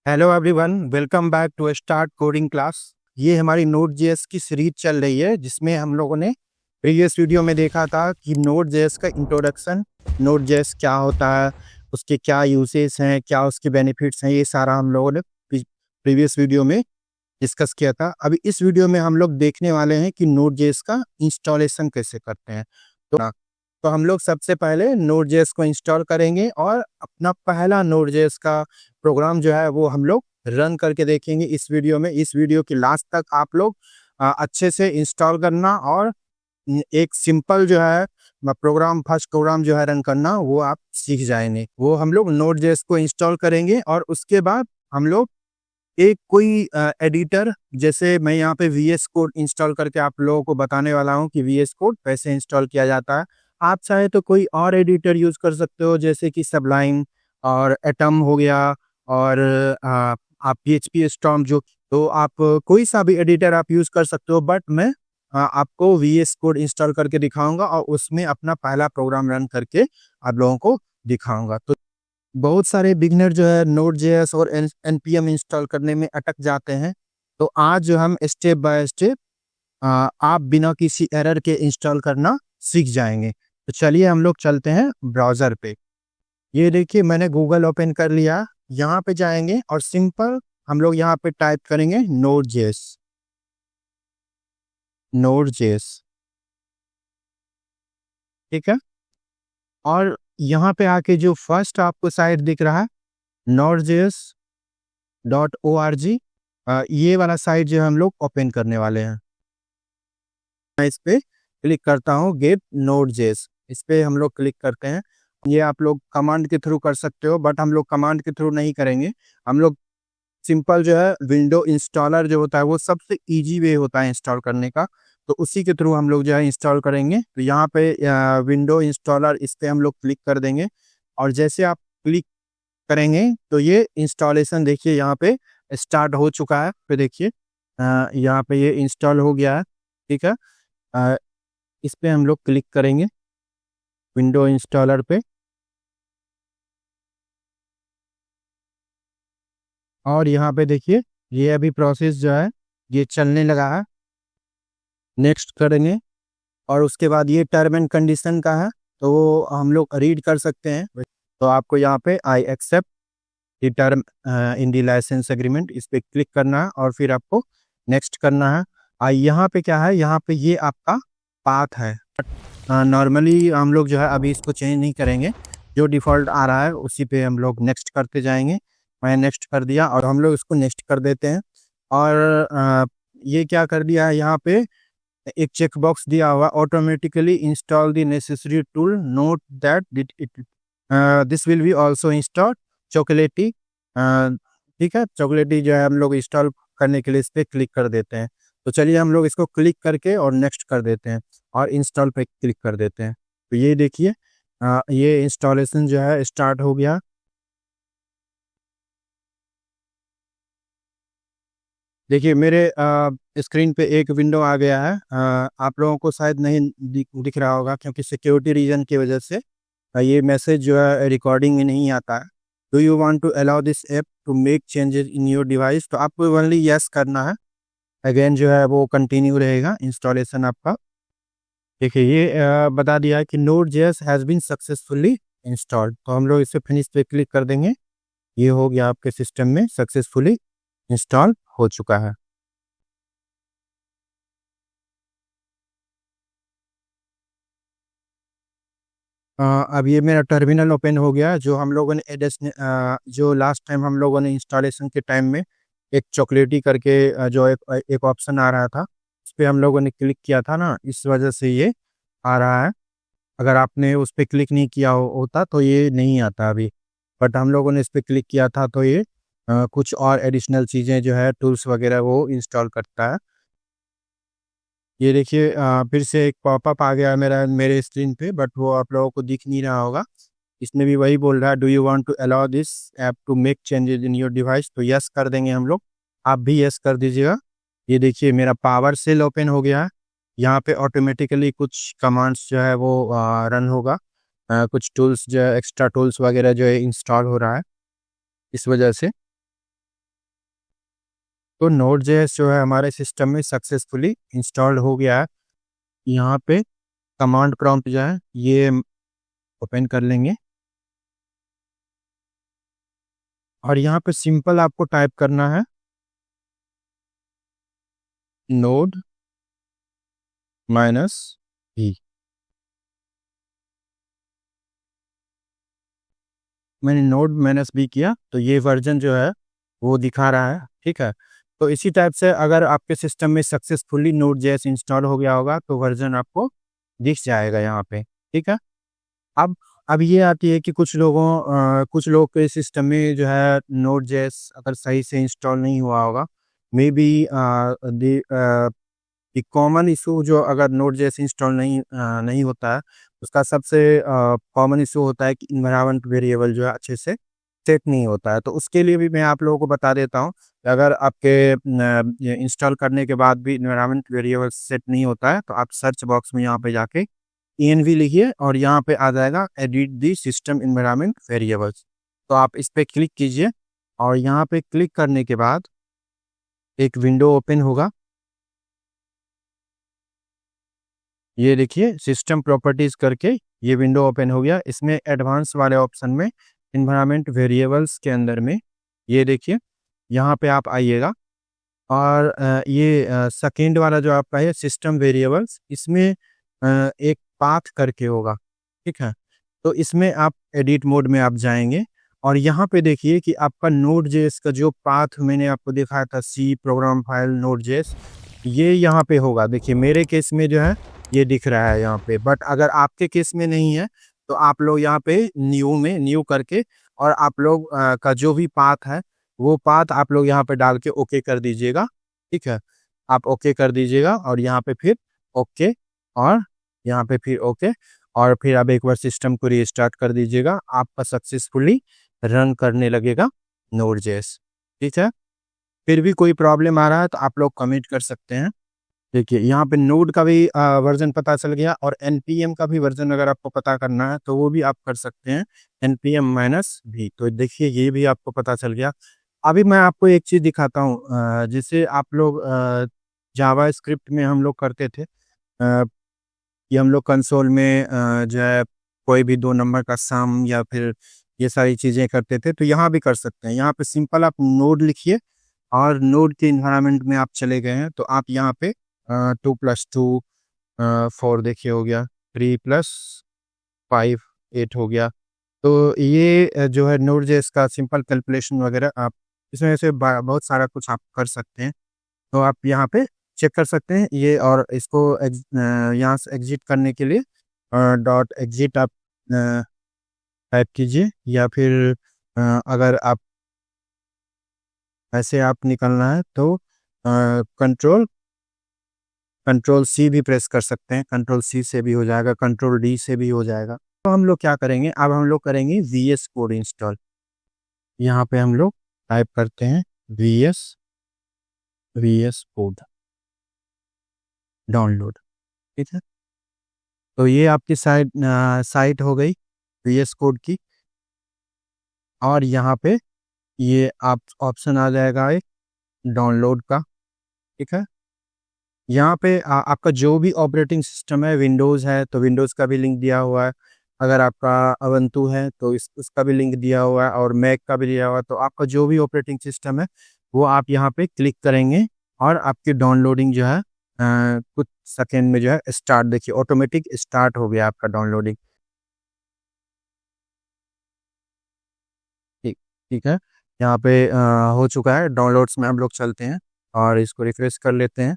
Hello everyone, welcome back to start coding class. ये हमारी node JS की series चल रही है जिसमें हम लोगों ने प्रीवियस वीडियो में देखा था कि नोड जेएस का इंट्रोडक्शन, नोड जेएस क्या होता है, उसके क्या यूसेस हैं, क्या उसके बेनिफिट्स हैं, ये सारा हम लोगों ने प्रीवियस वीडियो में डिस्कस किया था। अभी इस वीडियो में हम लोग देखने वाले हैं कि नोड जेएस का इंस्टॉलेशन कैसे करते हैं। तो हम लोग सबसे पहले नोड जेएस को इंस्टॉल करेंगे और अपना पहला नोड जेएस का प्रोग्राम जो है वो हम लोग रन करके देखेंगे इस वीडियो में। इस वीडियो की लास्ट तक आप लोग अच्छे से इंस्टॉल करना और एक सिंपल जो है प्रोग्राम, फर्स्ट प्रोग्राम जो है रन करना, वो आप सीख जाएंगे। वो हम लोग नोड जेएस को इंस्टॉल करेंगे और उसके बाद हम लोग एक कोई एडिटर, जैसे मैं यहाँ पे वीएस कोड इंस्टॉल करके आप लोगों को बताने वाला हूँ कि वीएस कोड कैसे इंस्टॉल किया जाता है। आप चाहे तो कोई और एडिटर यूज कर सकते हो, जैसे कि सबलाइन और एटम हो गया, और आप पीएचपी स्टॉर्म, जो तो आप कोई सा भी एडिटर आप यूज कर सकते हो। बट मैं आपको वीएस कोड इंस्टॉल करके दिखाऊंगा और उसमें अपना पहला प्रोग्राम रन करके आप लोगों को दिखाऊंगा। तो बहुत सारे बिगनर जो है नोड जेएस और एनपीएम इंस्टॉल करने में अटक जाते हैं। तो आज जो हम स्टेप बाय स्टेप आप बिना किसी एरर के इंस्टॉल करना सीख जाएंगे। तो चलिए हम लोग चलते हैं ब्राउज़र पे। ये देखिए मैंने गूगल ओपन कर लिया। यहाँ पे जाएंगे और सिंपल हम लोग यहाँ पे टाइप करेंगे नोड जेएस, नोड जेएस, ठीक है। और यहाँ पे आके जो फर्स्ट आपको साइट दिख रहा है node.js.org, ये वाला साइट जो हम लोग ओपन करने वाले हैं। मैं इस पे क्लिक करता हूँ, गेट नोड जेएस, इस पे हम लोग क्लिक करते हैं। ये आप लोग कमांड के थ्रू कर सकते हो, बट हम लोग कमांड के थ्रू नहीं करेंगे। हम लोग सिंपल जो है विंडो इंस्टॉलर जो होता है वो सबसे इजी वे होता है इंस्टॉल करने का, तो उसी के थ्रू हम लोग जो है इंस्टॉल करेंगे। तो यहाँ पे विंडो इंस्टॉलर, इस पे हम लोग क्लिक कर देंगे और जैसे आप क्लिक करेंगे तो ये इंस्टॉलेशन देखिए यहाँ पे स्टार्ट हो चुका है। फिर देखिए यहाँ पे ये इंस्टॉल हो गया है, ठीक है। अ, इस पे हम लोग क्लिक करेंगे विंडो इंस्टॉलर पे, और यहाँ पे देखिए ये अभी प्रोसेस जो है ये चलने लगा है। नेक्स्ट करेंगे और उसके बाद ये टर्म एंड कंडीशन का है, तो वो हम लोग रीड कर सकते हैं। तो आपको यहाँ पे I accept the term in the licence agreement, इस पे क्लिक करना है और फिर आपको नेक्स्ट करना है। यहाँ पे क्या है, यहाँ पे ये आपका पाथ है। नॉर्मली हम लोग जो है अभी इसको चेंज नहीं करेंगे, जो डिफ़ॉल्ट आ रहा है उसी पे हम लोग नेक्स्ट करते जाएंगे। मैं नेक्स्ट कर दिया और हम लोग इसको नेक्स्ट कर देते हैं। और ये क्या कर दिया है, यहाँ पे एक चेक बॉक्स दिया हुआ, automatically install the necessary tool, note that this will be also install चॉकलेटी, ठीक है। चॉकलेटी जो है हम लोग इंस्टॉल करने के लिए इस पर क्लिक कर देते हैं। तो चलिए हम लोग इसको क्लिक करके और नेक्स्ट कर देते हैं और इंस्टॉल पे क्लिक कर देते हैं। तो ये देखिए ये इंस्टॉलेशन जो है स्टार्ट हो गया। देखिए मेरे स्क्रीन पे एक विंडो आ गया है। आप लोगों को शायद नहीं दिख रहा होगा क्योंकि सिक्योरिटी रीजन की वजह से ये मैसेज जो है रिकॉर्डिंग में नहीं आता है। Do you want to allow this app to make changes in your device, तो आपको ओनली यस करना है। अगेन जो है वो कंटिन्यू रहेगा इंस्टॉलेशन आपका। देखिए ये बता दिया है कि Node JS has been successfully installed, तो हम लोग इस पे फिनिश पे क्लिक कर देंगे। ये हो गया आपके सिस्टम में सक्सेसफुली इंस्टॉल हो चुका है। अब ये मेरा टर्मिनल ओपन हो गया। जो हम लोगों ने जो लास्ट टाइम हम लोगों ने इंस्टॉलेशन के टाइम में एक चॉकलेटी करके जो एक ऑप्शन आ रहा था, उस पर हम लोगों ने क्लिक किया था ना, इस वजह से ये आ रहा है। अगर आपने उस पर क्लिक नहीं किया होता तो ये नहीं आता अभी, बट हम लोगों ने इस पर क्लिक किया था तो ये कुछ और एडिशनल चीज़ें जो है टूल्स वगैरह वो इंस्टॉल करता है। ये देखिए फिर से एक पॉपअप आ गया मेरे स्क्रीन पे, बट वो आप लोगों को दिख नहीं रहा होगा। इसमें भी वही बोल रहा है, do you want to allow this app to make changes in your device, तो यस कर देंगे हम लोग। आप भी यस कर दीजिएगा। ये देखिए मेरा पावर सेल ओपन हो गया है। यहाँ पे ऑटोमेटिकली कुछ कमांड्स जो है वो रन होगा। कुछ टूल्स जो है, एक्स्ट्रा टूल्स वगैरह जो है इंस्टॉल हो रहा है इस वजह से। तो Node.js जो है हमारे सिस्टम में सक्सेसफुली इंस्टॉल्ड हो गया है। यहाँ पे कमांड प्रॉम्प्ट जो है ये ओपन कर लेंगे और यहाँ पे सिंपल आपको टाइप करना है नोड -v। मैंने नोड -v किया तो ये वर्जन जो है वो दिखा रहा है, ठीक है। तो इसी टाइप से अगर आपके सिस्टम में सक्सेसफुली Node.js इंस्टॉल हो गया होगा तो वर्जन आपको दिख जाएगा यहाँ पे, ठीक है। अब अब ये आती है कि कुछ लोग के सिस्टम में जो है Node.js अगर सही से इंस्टॉल नहीं हुआ होगा, मे बी एक कॉमन इशू जो अगर Node.js इंस्टॉल नहीं होता है, उसका सबसे कॉमन इशू होता है कि इन्वायरमेंट वेरिएबल जो है अच्छे से सेट नहीं होता है। तो उसके लिए भी मैं आप लोगों को बता देता हूँ कि अगर आपके इंस्टॉल करने के बाद भी इन्वायरमेंट वेरिएबल सेट नहीं होता है, तो आप सर्च बॉक्स में यहाँ पे जाके env लिखिए और यहाँ पे आ जाएगा edit the system environment variables. तो आप इस पे क्लिक कीजिए और यहाँ पे क्लिक करने के बाद एक विंडो ओपन होगा। ये देखिए सिस्टम प्रॉपर्टीज करके ये विंडो ओपन हो गया। इसमें एडवांस वाले ऑप्शन में इन्वायरमेंट वेरिएबल्स के अंदर में ये देखिए यहाँ पे आप आइएगा और ये सेकेंड वाला जो आपका है सिस्टम वेरिएबल्स, इसमें एक पाथ करके होगा, ठीक है। तो इसमें आप एडिट मोड में आप जाएंगे और यहाँ पे देखिए कि आपका Node.js का जो पाथ मैंने आपको दिखाया था सी प्रोग्राम फाइल Node.js, ये यहाँ पे होगा। देखिए मेरे केस में जो है ये दिख रहा है यहाँ पे, बट अगर आपके केस में नहीं है तो आप लोग यहाँ पे न्यू करके और आप लोग का जो भी पाथ है वो पाथ आप लोग यहाँ पे डाल के ओके कर दीजिएगा, ठीक है। आप ओके कर दीजिएगा और यहाँ पे फिर ओके और यहाँ पे फिर ओके और फिर आप एक बार सिस्टम को रीस्टार्ट कर दीजिएगा, आपका सक्सेसफुली रन करने लगेगा Node.js, ठीक है। फिर भी कोई प्रॉब्लम आ रहा है तो आप लोग कमेंट कर सकते हैं। देखिए यहाँ पे नोड का भी वर्जन पता चल गया और npm का भी वर्जन अगर आपको पता करना है तो वो भी आप कर सकते हैं npm -v। तो देखिए ये भी आपको पता चल गया। अभी मैं आपको एक चीज़ दिखाता हूँ जिसे आप लोग जावा स्क्रिप्ट में हम लोग करते थे कि हम लोग कंसोल में जो है कोई भी 2 नंबर का सम या फिर ये सारी चीज़ें करते थे, तो यहाँ भी कर सकते हैं। यहाँ पे सिंपल आप नोड लिखिए और नोड के इन्वायरमेंट में आप चले गए हैं तो आप यहाँ पे 2 + 2 4 देखिए हो गया, 3 + 5 8 हो गया। तो ये जो है Node.js का सिंपल कैलकुलेशन वगैरह आप इसमें से बहुत सारा कुछ आप कर सकते हैं। तो आप यहाँ पे चेक कर सकते हैं ये और इसको यहाँ से एग्जिट करने के लिए डॉट एग्जिट आप टाइप कीजिए या फिर अगर आप ऐसे आप निकलना है तो कंट्रोल सी भी प्रेस कर सकते हैं, कंट्रोल सी से भी हो जाएगा, कंट्रोल डी से भी हो जाएगा। तो हम लोग क्या करेंगे, अब हम लोग करेंगे VS कोड इंस्टॉल। यहाँ पे हम लोग टाइप करते हैं VS कोड डाउनलोड, ठीक है। तो ये आपकी साइट हो गई VS कोड की और यहाँ पे ये आप ऑप्शन आ जाएगा एक डाउनलोड का, ठीक है। यहाँ पे आपका जो भी ऑपरेटिंग सिस्टम है, विंडोज़ है तो विंडोज़ का भी लिंक दिया हुआ है, अगर आपका अवंतु है तो उसका भी लिंक दिया हुआ है और मैक का भी दिया हुआ है। तो आपका जो भी ऑपरेटिंग सिस्टम है वो आप यहाँ पे क्लिक करेंगे और आपकी डाउनलोडिंग जो है कुछ सेकेंड में जो है स्टार्ट, देखिए ऑटोमेटिक स्टार्ट हो गया आपका डाउनलोडिंग, ठीक ठीक है। यहाँ पे हो चुका है डाउनलोड्स में। हम लोग चलते हैं और इसको रिफ्रेश कर लेते हैं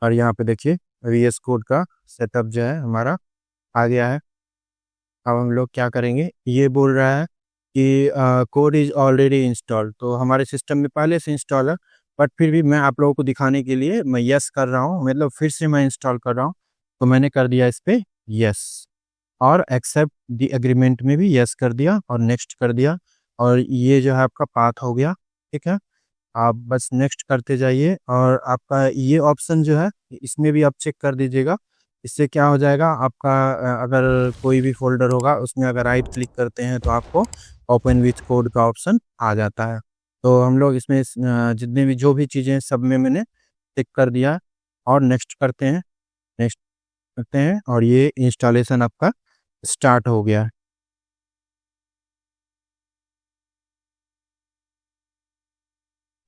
और यहाँ पे देखिए VS कोड का सेटअप जो है हमारा आ गया है। अब हम लोग क्या करेंगे, ये बोल रहा है कि कोड इज़ ऑलरेडी इंस्टॉल्ड, तो हमारे सिस्टम में पहले से इंस्टॉल है, बट फिर भी मैं आप लोगों को दिखाने के लिए मैं यस कर रहा हूँ, मतलब फिर से मैं इंस्टॉल कर रहा हूँ। तो मैंने कर दिया इस पे यस और एक्सेप्ट द एग्रीमेंट में भी यस कर दिया और नेक्स्ट कर दिया और ये जो है आपका पाथ हो गया, ठीक है। आप बस नेक्स्ट करते जाइए और आपका ये ऑप्शन जो है इसमें भी आप चेक कर दीजिएगा। इससे क्या हो जाएगा आपका अगर कोई भी फ़ोल्डर होगा उसमें अगर राइट क्लिक करते हैं तो आपको ओपन विथ कोड का ऑप्शन आ जाता है। तो हम लोग इसमें जितने भी जो भी चीज़ें सब में मैंने टिक कर दिया और नेक्स्ट करते हैं, नेक्स्ट करते हैं और ये इंस्टॉलेशन आपका स्टार्ट हो गया।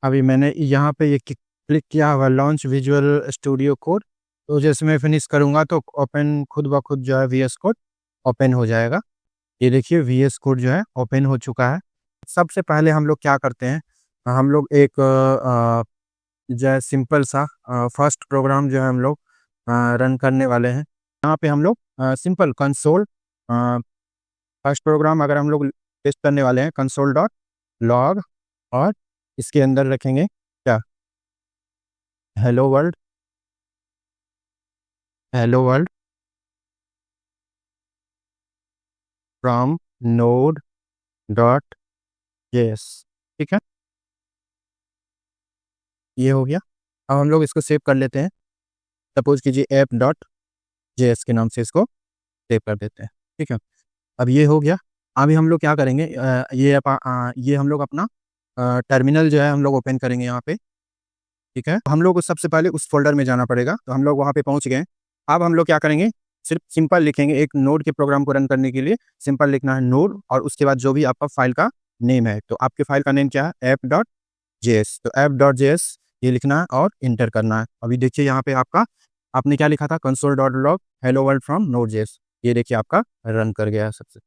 अभी मैंने यहाँ पे ये क्लिक किया हुआ लॉन्च विजुअल स्टूडियो कोड। तो जैसे मैं फिनिश करूँगा तो ओपन खुद ब खुद जो है VS कोड ओपन हो जाएगा। ये देखिए VS कोड जो है ओपन हो चुका है। सबसे पहले हम लोग क्या करते हैं, हम लोग एक जो है सिंपल सा फर्स्ट प्रोग्राम जो है हम लोग रन करने वाले हैं। यहाँ पे हम लोग सिंपल कंसोल फर्स्ट प्रोग्राम अगर हम लोग टेस्ट करने वाले हैं कंसोल डॉट लॉग और इसके अंदर रखेंगे क्या, hello world, hello world from node dot JS. ठीक है, ये हो गया। अब हम लोग इसको सेव कर लेते हैं। सपोज कीजिए ऐप डॉट जेएस के नाम से इसको सेव कर देते हैं। ठीक है, अब ये हो गया। अभी हम लोग क्या करेंगे, ये हम लोग अपना टर्मिनल जो है हम लोग ओपन करेंगे यहाँ पे। ठीक है, हम लोग को सबसे पहले उस फोल्डर में जाना पड़ेगा। तो हम लोग वहाँ पे पहुँच गए। अब हम लोग क्या करेंगे, सिर्फ सिंपल लिखेंगे, एक नोड के प्रोग्राम को रन करने के लिए सिंपल लिखना है नोड और उसके बाद जो भी आपका फाइल का नेम है। तो आपके फाइल का नेम क्या है, ऐप डॉट जेएस। तो ऐप डॉट जेएस ये लिखना है और इंटर करना है। अभी देखिए यहाँ पे आपने क्या लिखा था, console dot log hello world from node JS. ये देखिए आपका रन कर गया है सबसे।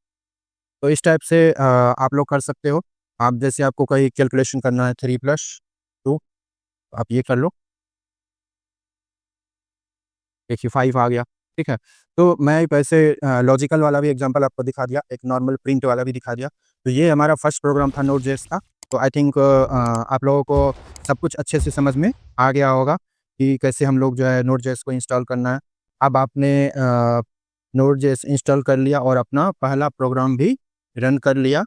तो इस टाइप से आप लोग कर सकते हो। आप जैसे आपको कहीं कैलकुलेशन करना है 3+2 आप ये कर लो, देखिए 5 आ गया। ठीक है, तो मैं वैसे लॉजिकल वाला भी एग्जांपल आपको दिखा दिया, एक नॉर्मल प्रिंट वाला भी दिखा दिया। तो ये हमारा फर्स्ट प्रोग्राम था नोड जेएस का। तो आई थिंक आप लोगों को सब कुछ अच्छे से समझ में आ गया होगा कि कैसे हम लोग जो है नोड जेएस को इंस्टॉल करना है। अब आपने नोड जेएस इंस्टॉल कर लिया और अपना पहला प्रोग्राम भी रन कर लिया।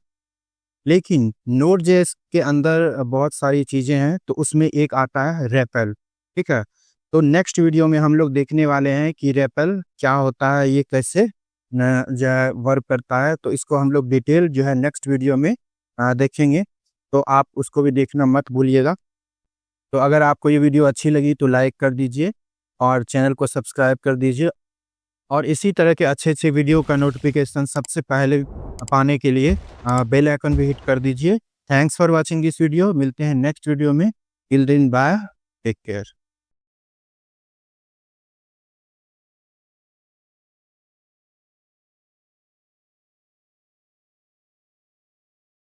लेकिन नोड जेएस के अंदर बहुत सारी चीज़ें हैं, तो उसमें एक आता है रेपल। ठीक है, तो नेक्स्ट वीडियो में हम लोग देखने वाले हैं कि रेपल क्या होता है, ये कैसे जो है वर्क करता है। तो इसको हम लोग डिटेल जो है नेक्स्ट वीडियो में देखेंगे। तो आप उसको भी देखना मत भूलिएगा। तो अगर आपको ये वीडियो अच्छी लगी तो लाइक कर दीजिए और चैनल को सब्सक्राइब कर दीजिए और इसी तरह के अच्छे अच्छे वीडियो का नोटिफिकेशन सबसे पहले पाने के लिए बेल आइकन भी हिट कर दीजिए। Thanks for watching this video. मिलते हैं नेक्स्ट वीडियो में। Till then bye, take care.